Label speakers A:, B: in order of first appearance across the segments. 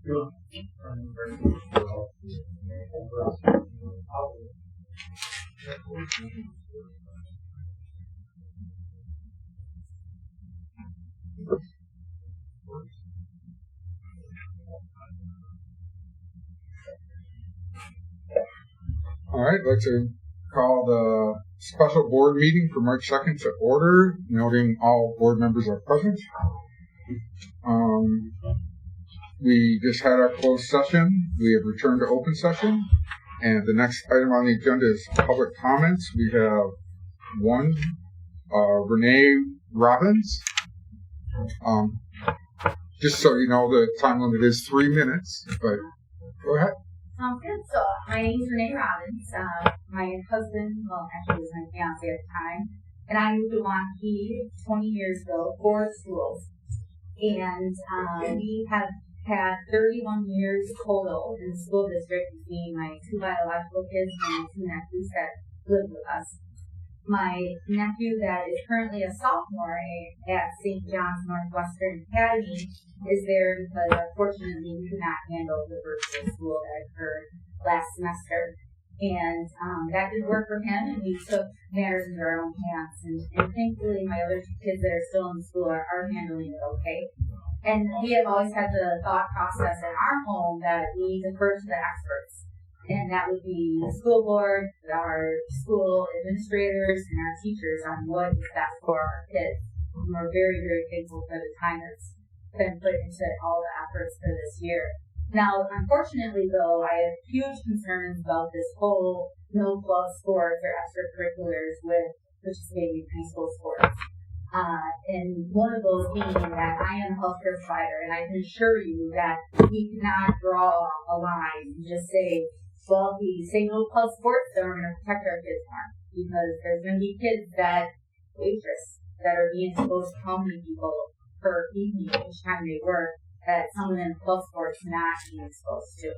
A: All right, I'd like to call the special board meeting for March 2nd to order, noting all board members are present. We just had our closed session. We have returned to open session. And the next item on the agenda is public comments. We have one, Renee Robbins. Just so you know, the time limit is 3 minutes, but go ahead.
B: Good. So my name is Renee Robbins. My husband, well, actually was my fiance at the time, and I moved to Waunakee 20 years ago for schools. And we have had 31 years total in the school district between my two biological kids and my two nephews that live with us. My nephew that is currently a sophomore at St. John's Northwestern Academy is there because unfortunately we could not handle the virtual school that occurred last semester. And that didn't work for him, and we took matters into our own hands. And thankfully my other two kids that are still in school are handling it okay. And we have always had the thought process in our home that we defer to the experts. And that would be the school board, our school administrators, and our teachers on what is best for our kids. And we're very, very thankful for the time that's been put into all the efforts for this year. Now, unfortunately, though, I have huge concerns about this whole no club sports or extracurriculars with participating in high school sports. And one of those being that I am a healthcare provider, and I can assure you that we cannot draw a line and just say, well, if we say no club sports, then we're going to protect our kids more. Because there's going to be kids that waitress that are being exposed to how many people per evening each time they work that someone in club sports not being exposed to.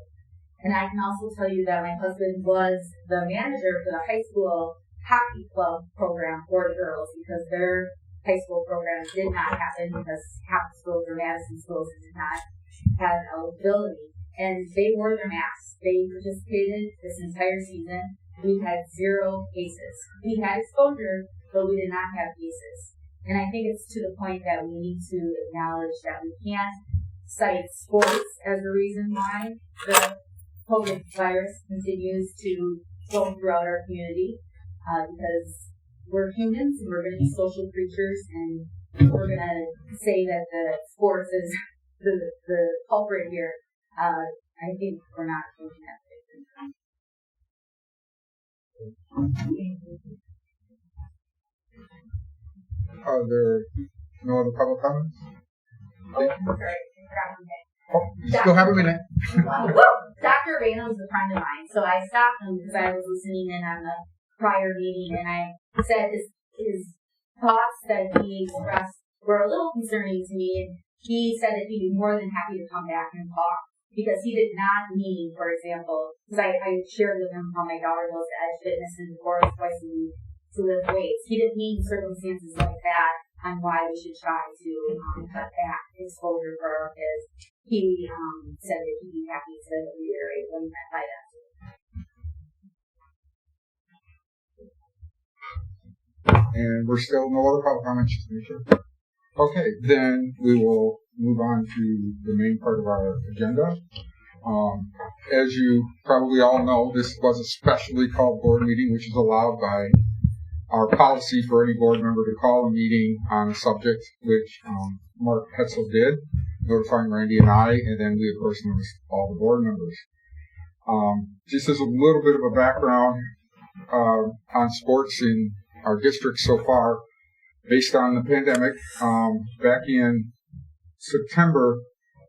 B: And I can also tell you that my husband was the manager for the high school hockey club program for the girls because their high school program did not happen because half the schools or Madison schools did not have eligibility. And they wore their masks. They participated this entire season. We had 0 cases. We had exposure, but we did not have cases. And I think it's to the point that we need to acknowledge that we can't cite sports as a reason why the COVID virus continues to go throughout our community, because we're humans and we're going to be social creatures, and we're going to say that the sports is the culprit here. I think we're not looking at it.
A: Are there no other public comments?
B: Oh, sorry.
A: You still have a minute.
B: Dr. Rano is a friend of mine, so I stopped him because I was listening in on the prior meeting, and I said his thoughts that he expressed were a little concerning to me, and he said that he'd be more than happy to come back and talk. Because he did not mean, for example, because I shared with him how my daughter goes to Edge Fitness and Forest twice a week to lift weights. He didn't mean circumstances like that on why we should try to cut back exposure for our kids. He said that he'd be happy to reiterate what he meant by that.
A: And we're still no other public comments, just to make sure. Okay, then we will move on to the main part of our agenda. As you probably all know, this was a specially called board meeting, which is allowed by our policy for any board member to call a meeting on a subject, which Mark Hetzel did, notifying Randy and I, and then we, of course, noticed all the board members. Just as a little bit of a background on sports in our district so far, based on the pandemic, back in September,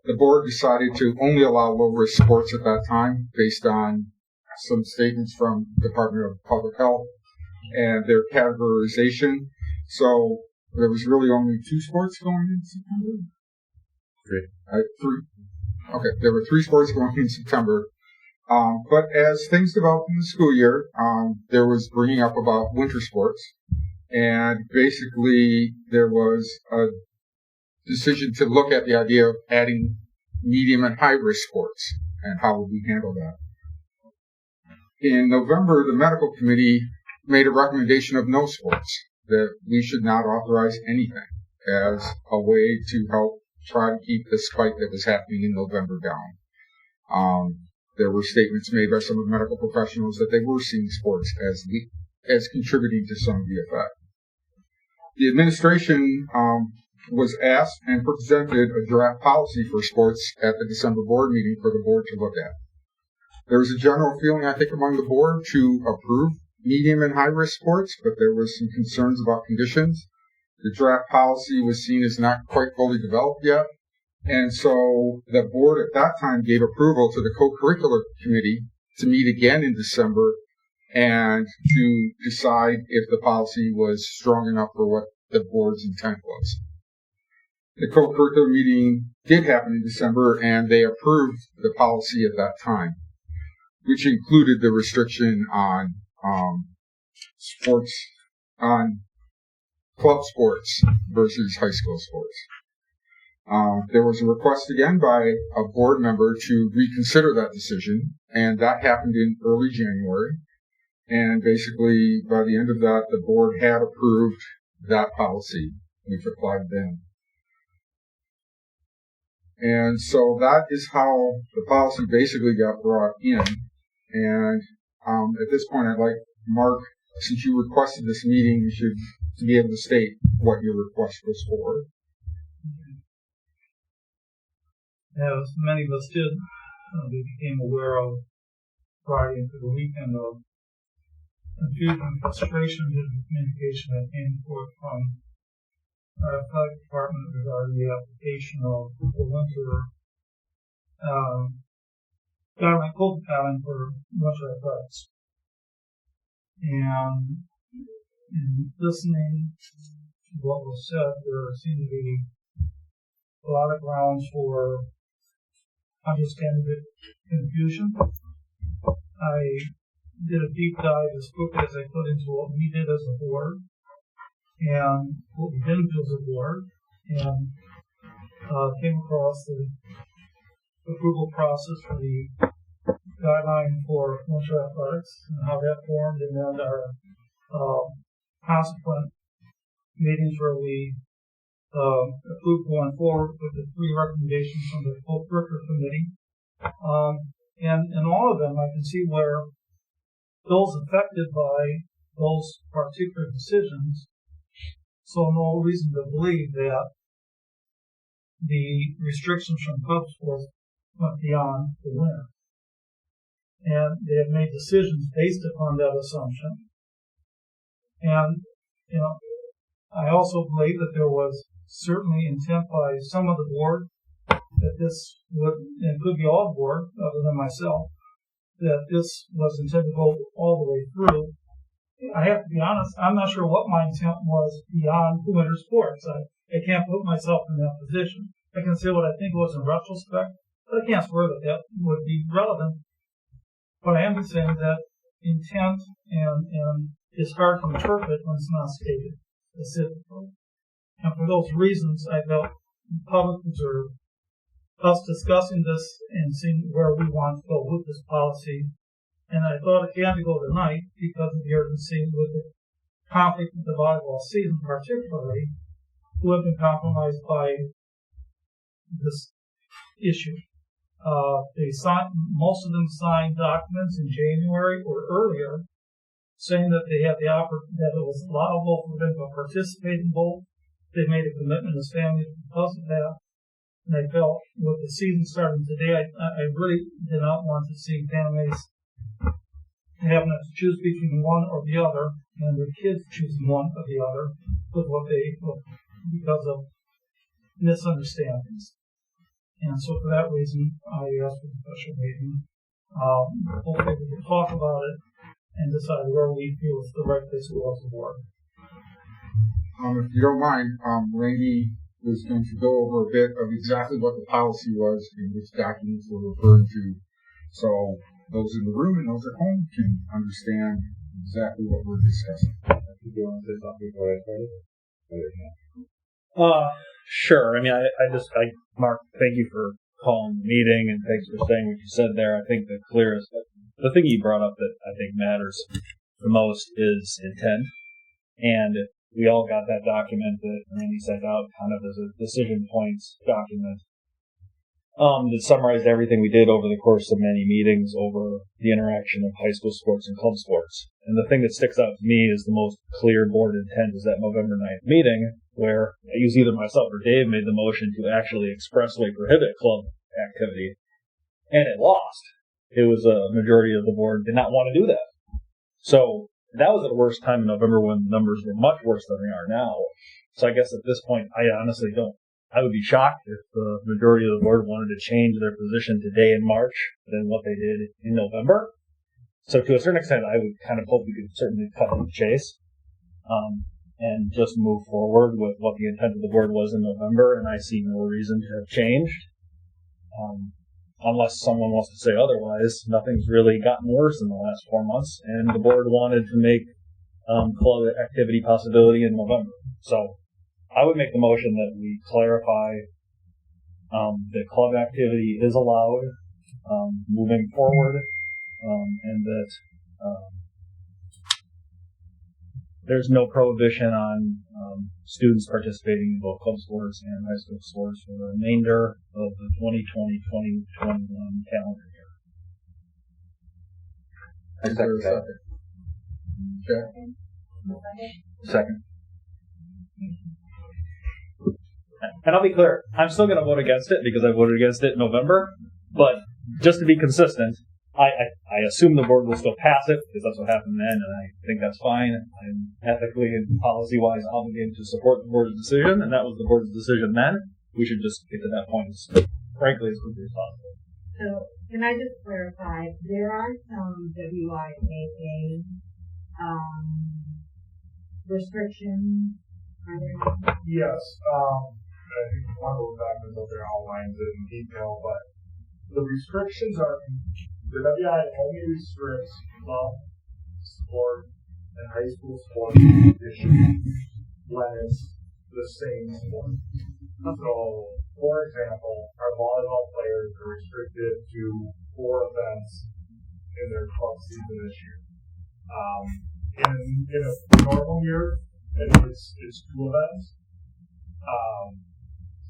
A: the board decided to only allow low-risk sports at that time, based on some statements from the Department of Public Health and their categorization. So there was really only 2 sports going in September? 3. Okay, there were 3 sports going in September. But as things developed in the school year, there was bringing up about winter sports. And basically, there was a decision to look at the idea of adding medium and high risk sports, and how would we handle that? In November, the medical committee made a recommendation of no sports, that we should not authorize anything as a way to help try to keep the spike that was happening in November down. There were statements made by some of the medical professionals that they were seeing sports as contributing to some of the effect. The administration was asked and presented a draft policy for sports at the December board meeting for the board to look at. There was a general feeling, I think, among the board to approve medium and high-risk sports, but there were some concerns about conditions. The draft policy was seen as not quite fully developed yet, and so the board at that time gave approval to the co-curricular committee to meet again in December and to decide if the policy was strong enough for what the board's intent was. The co-curricular meeting did happen in December, and they approved the policy at that time, which included the restriction on sports, on club sports versus high school sports. There was a request again by a board member to reconsider that decision, and that happened in early January. And basically, by the end of that, the board had approved that policy, which applied then. And so that is how the policy basically got brought in. And at this point, I'd like Mark, since you requested this meeting, you should be able to state what your request was for.
C: As many of us did, we became aware of Friday into the weekend of confusion and frustration due to communication that came forth from our athletic department regarding the application of the winter COVID pattern for winter athletics. And in listening to what was said, there seemed to be a lot of grounds for understanding the confusion. I did a deep dive as quickly as I could into what we did as a board and what we didn't do as a board, and came across the approval process for the guideline for winter athletics and how that formed, and then our consequent meetings where we approved going forward with the 3 recommendations from the co-curricular committee. And in all of them, I can see where those affected by those particular decisions, so no reason to believe that the restrictions from club sports went beyond the winter. And they have made decisions based upon that assumption. And, I also believe that there was certainly intent by some of the board that this would, and it could be all the board other than myself, that this was intended to go all the way through. I have to be honest, I'm not sure what my intent was beyond winter sports. I can't put myself in that position. I can say what I think was in retrospect, but I can't swear that that would be relevant. But I am saying that intent and is hard to interpret when it's not stated specifically. And for those reasons, I felt public deserved us discussing this and seeing where we want to go with this policy. And I thought it had to go tonight because of the urgency with the conflict with the volleyball season, particularly, who have been compromised by this issue. Most of them signed documents in January or earlier saying that they had that it was allowable for them to participate in both. They made a commitment as families because of that. And I felt with the season starting today, I really did not want to see families having to choose between one or the other, and their kids choosing one or the other because of misunderstandings. And so for that reason, I asked for a special meeting. Hopefully we can talk about it and decide where we feel is the right place to go as a board.
A: If you don't mind, Randy was going to go over a bit of exactly what the policy was and which documents we're referring to, so those in the room and those at home can understand exactly what we're discussing.
D: Do you want to say something before I start it?
E: Sure. I mean, Mark, thank you for calling the meeting, and thanks for saying what you said there. I think the thing you brought up that I think matters the most is intent. And we all got that document that Randy sent out kind of as a decision points document that summarized everything we did over the course of many meetings over the interaction of high school sports and club sports. And the thing that sticks out to me is the most clear board intent is that November 9th meeting where it was either myself or Dave made the motion to actually expressly prohibit club activity, and it lost. It was a majority of the board did not want to do that. So that was at the worst time in November when the numbers were much worse than they are now. So I guess at this point, I honestly don't. I would be shocked if the majority of the board wanted to change their position today in March than what they did in November. So to a certain extent, I would kind of hope we could certainly cut to the chase and just move forward with what the intent of the board was in November, and I see no reason to have changed. Unless someone wants to say otherwise, nothing's really gotten worse in the last 4 months, and the board wanted to make club activity possibility in November. So I would make the motion that we clarify that club activity is allowed moving forward, and that there's no prohibition on students participating in both club sports and high school sports for the remainder of the 2020-2021 calendar year.
A: Is there a second? Okay.
E: Second. And I'll be clear, I'm still going to vote against it because I voted against it in November, but just to be consistent, I assume the board will still pass it because that's what happened then, and I think that's fine. I'm ethically and policy-wise obligated to support the board's decision, and that was the board's decision then. We should just get to that point, frankly, as quickly as possible.
F: So, can I just clarify? There are some WIAA restrictions. Are there?
G: Yes. I think one of those documents out there outlines it in detail, but the restrictions are. The WI only restricts club, sport, and high school sport competition when it's the same sport. So, for example, our volleyball players are restricted to 4 events in their club season this year. In a normal year, it's 2 events.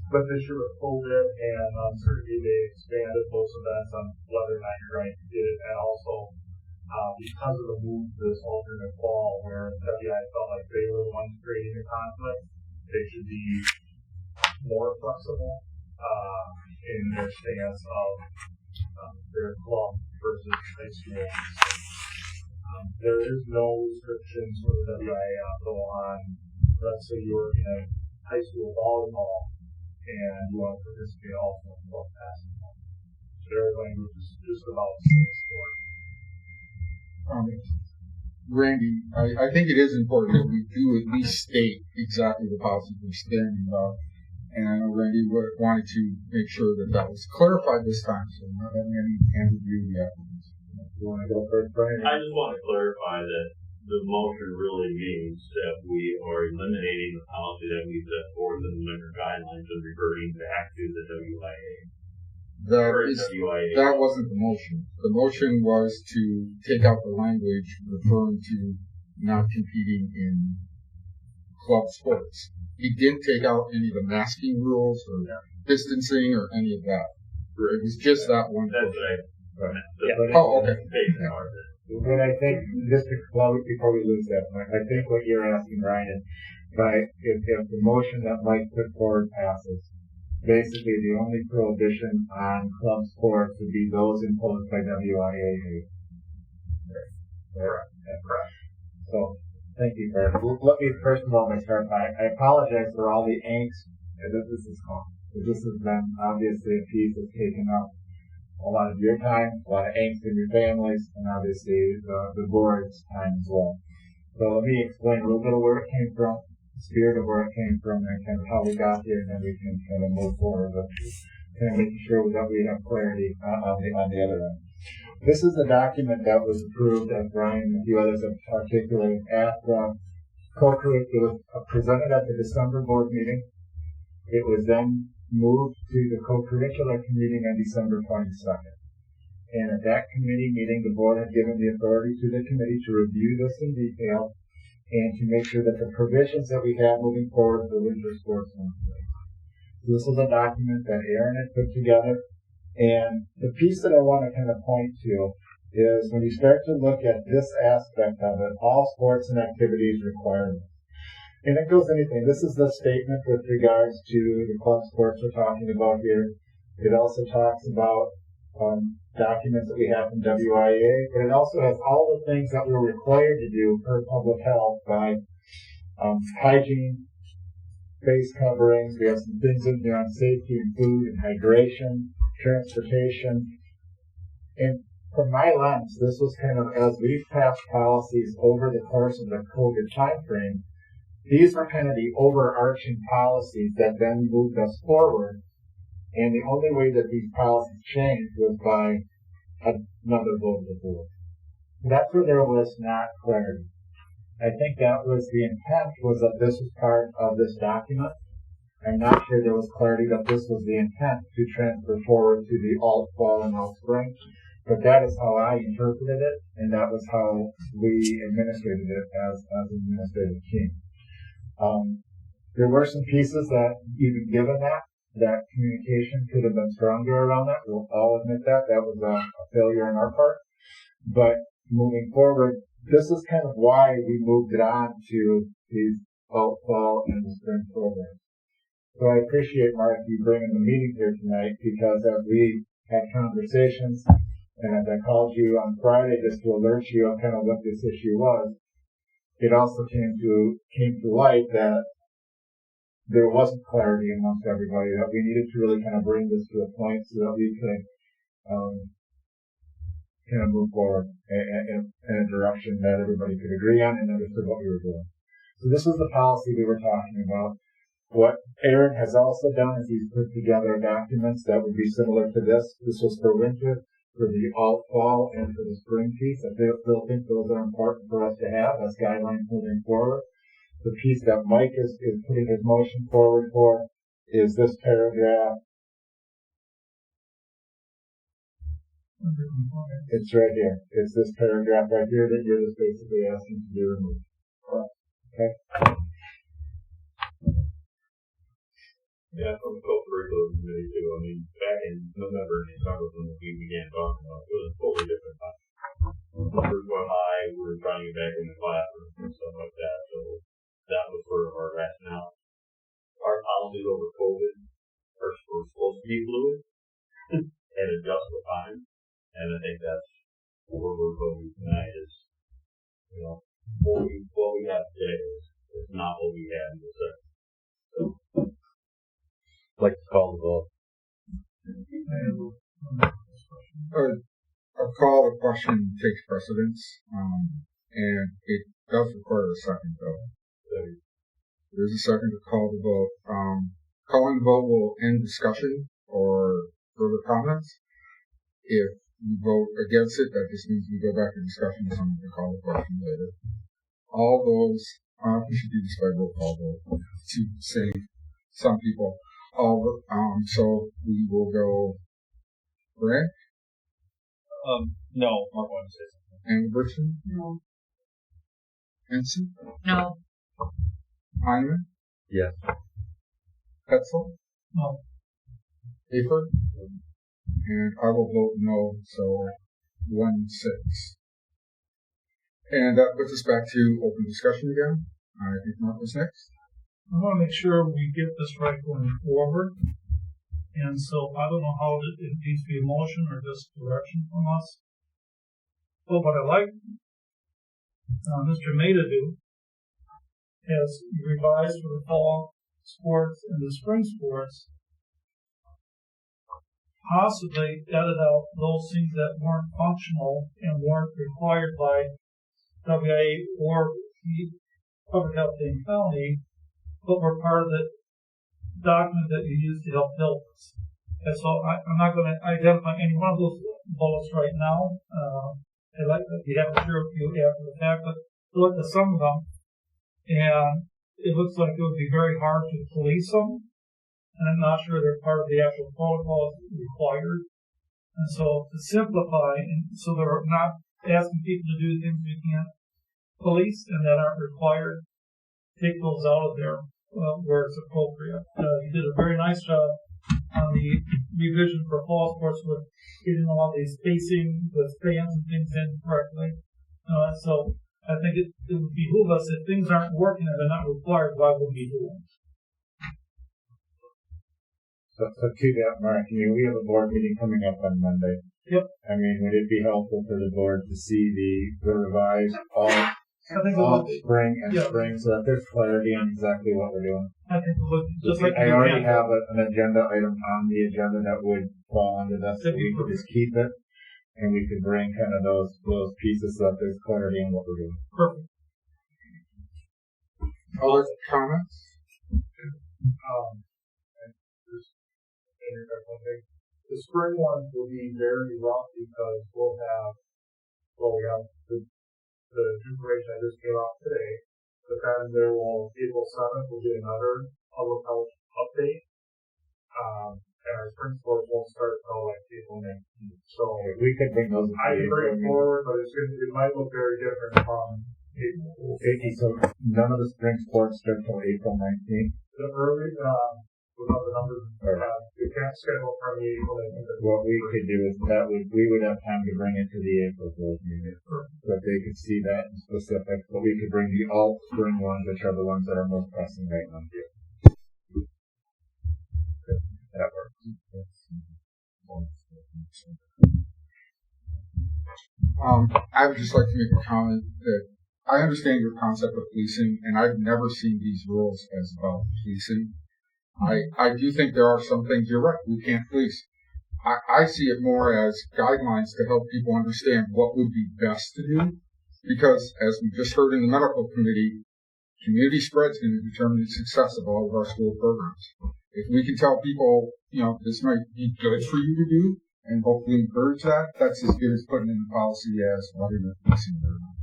G: But this year with COVID and uncertainty, they expanded those events on whether or not you're going to get it, and also because of the move to this alternate fall, where WI felt like they were the ones creating the conflict, they should be more flexible in their stance of their club versus high school. There is no restrictions for the WIA on, let's say you're in high school volleyball and you want to participate also in club basketball. Their language is just about the same sport.
A: Randy, I think it is important that we do at least state exactly the policy we're standing about. And I know Randy wanted to make sure that was clarified this time, so we're not having any ambiguity after this. You want to go first, Brian?
H: I just want to clarify that the motion really means that we are eliminating the policy that we set forth in the winter guidelines and reverting back to the WIA.
A: That wasn't the motion. The motion was to take out the language referring to not competing in club sports. He didn't take out any of the masking rules or distancing or any of that. It was just that one.
H: That's right.
A: Oh, okay.
D: But I think, just before we lose that point, I think what you're asking, Ryan, is if the motion that Mike put forward passes, basically the only prohibition on club sports would be those imposed by WIAA. Correct. So, thank you, Kurt. Let me first of all start by, I apologize for all the angst that this has caused. This has been obviously a piece that's taken up a lot of your time, a lot of angst in your families, and obviously the board's time as well. So let me explain a little bit of where it came from, the spirit of where it came from, and kind of how we got here, and then we can kind of move forward with kind of making sure that we have clarity on the other end. This is the document that was approved, as Brian and a few others have articulated, at co-create. It was presented at the December board meeting. It was then moved to the co-curricular meeting on December 22nd. And at that committee meeting, the board had given the authority to the committee to review this in detail and to make sure that the provisions that we have moving forward for winter sports were in place. So this was a document that Aaron had put together. And the piece that I want to kind of point to is when you start to look at this aspect of it, all sports and activities requirements. And it goes anything. This is the statement with regards to the club sports we're talking about here. It also talks about documents that we have from WIA, but it also has all the things that we're required to do per public health by hygiene, face coverings. We have some things in there on safety and food and hydration, transportation. And from my lens, this was kind of, as we've passed policies over the course of the COVID timeframe, these were kind of the overarching policies that then moved us forward. And the only way that these policies changed was by another vote of the board. That's where there was not clarity. I think that was the intent, was that this was part of this document. I'm not sure there was clarity that this was the intent to transfer forward to the alt fall and alt spring, but that is how I interpreted it, and that was how we administrated it as an administrative team. There were some pieces that, even given that communication could have been stronger around that. We'll all admit that. That was a failure on our part. But moving forward, this is kind of why we moved it on to these fall and the spring programs. So I appreciate, Mark, you bringing the meeting here tonight, because as we had conversations, and as I called you on Friday just to alert you on kind of what this issue was, it also came to light that there wasn't clarity amongst everybody, that we needed to really kind of bring this to a point so that we could kind of move forward in a direction that everybody could agree on and understood what we were doing. So this was the policy we were talking about. What Aaron has also done is he's put together documents that would be similar to this. This was for winter, for the fall, and for the spring piece. I still think those are important for us to have as guidelines moving forward. The piece that Mike is putting his motion forward for is this paragraph. It's right here. It's this paragraph right here that you're just basically asking to be removed. Okay?
H: Yeah, from the co-curricular committee too. I mean, back in November and December when we began talking about it, it was a totally different time. Numbers were high, we were trying to get back in the classroom and stuff like that, so that was sort of our rationale. Our policies over COVID are supposed to be fluid and adjust with time, and I think that's where we're voting tonight is, what we have today is not what we had in the second. So,
E: I'd like to call the vote.
A: A call to question takes precedence, and it does require a second though. There's a second to call the vote. Calling the vote will end discussion or further comments. If you vote against it, that just means we go back to discussion and someone can call the question later. All those, we should do this by roll call vote to save some people. So we will go Grant?
E: No, Mark wanted to say something.
A: Anderson?
F: No.
A: Henson?
F: No.
A: Hyman?
E: Yes.
A: Petzel?
C: No.
A: Hafer? And I will vote no, so 1-6. And that puts us back to open discussion again. I think Mark was next.
C: I want to make sure we get this right going forward. And so I don't know how it needs to be a motion or just direction from us. But what I like Mr. May to do is revise for the fall sports and the spring sports, possibly edit out those things that weren't functional and weren't required by WIA or the Public Health in County, but were part of the document that you use to help us. And so I'm not going to identify any one of those bullets right now. I'd like to have a share with you after the fact, but look at some of them, and it looks like it would be very hard to police them. and I'm not sure they're part of the actual protocols required. And so to simplify, and so they're not asking people to do things we can't police and that aren't required, take those out of there where it's appropriate. You did a very nice job on the revision for fall sports with getting all these spacing with fans and things in correctly. So I think it would behoove us if things aren't working and they're not required, why would we do them?
D: So to that, Mark, we have a board meeting coming up on Monday.
C: Yep.
D: I mean, would it be helpful for the board to see the revised all spring and spring so that there's clarity on exactly what we're doing?
C: I think it would just like
D: I already have an agenda item on the agenda that would fall under that, so we could just keep it and we could bring kind of those pieces so that there's clarity in what we're doing.
C: Perfect.
A: Other comments?
G: The spring one will be very rough because we have the information that just came out today, but then April 7th will be another public health update. And our spring sports won't start until like April 19th. So
D: we could bring those.
G: I can bring it forward, but it might look very different from April.
D: So none of the spring sports start until April 19th.
G: The early, without the numbers, we can't schedule from the April 19th.
D: What we could do is we would have time to bring it to the April 4th meeting, so that they could see that in specifics. But we could bring the all spring ones, which are the ones that are most pressing right now. That works.
A: I would just like to make a comment that I understand your concept of policing, and I've never seen these rules as about policing. I do think there are some things, you're right, we can't police. I see it more as guidelines to help people understand what would be best to do, because as we just heard in the medical committee, community spread is going to determine the success of all of our school programs. If we can tell people, this might be good for you to do, and hopefully encourage that, that's as good as putting in the policy as whether they're policing or not.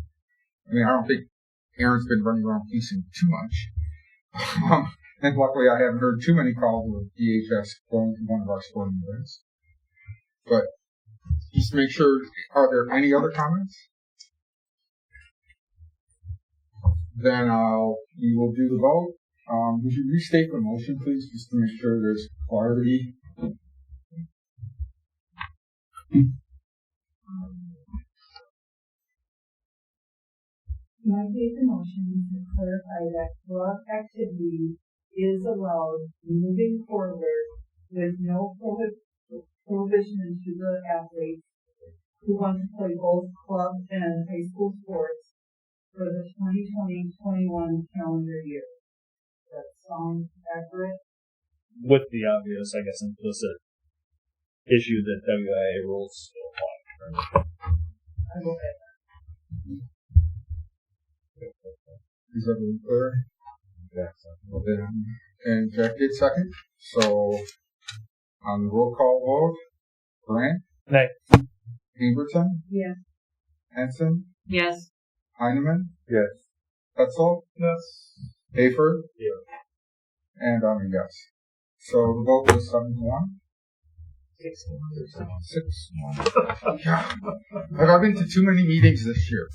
A: I mean, I don't think Aaron's been running around policing too much. And luckily I haven't heard too many calls of DHS going to one of our sporting events. But just make sure, are there any other comments? Then we will do the vote. Would you restate the motion, please, just to make sure there's clarity?
F: My case the motion to clarify that club activity is allowed moving forward with no prohibition to the athletes who want to play both club and high school sports for the 2020-21 calendar year. That sounds accurate?
E: With the obvious, I guess, implicit issue that WIA rules still apply.
F: I will get that.
A: Is everyone clear? Yeah. And Jack did second. So on the roll call vote, Grant?
E: Nay.
A: Ingerton?
F: Yes.
A: Henson?
F: Yes.
A: Heineman?
D: Yes.
A: Etzel?
C: Yes.
A: Hayford?
G: Yeah.
A: And I'm a yes. So the vote was 7-1. 6-1. Yeah. I've been to too many meetings this year.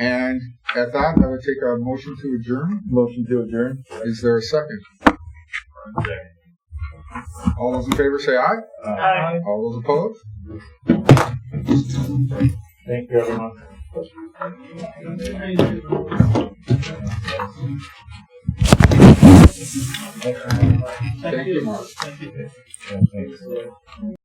A: And at that, I would take a motion to adjourn.
D: Motion to adjourn.
A: Is there a second? All those in favor say aye.
C: Aye.
A: All those opposed?
D: Thank you, everyone.
A: Thank you, Mark.
C: Thank you.
D: Yeah, thanks.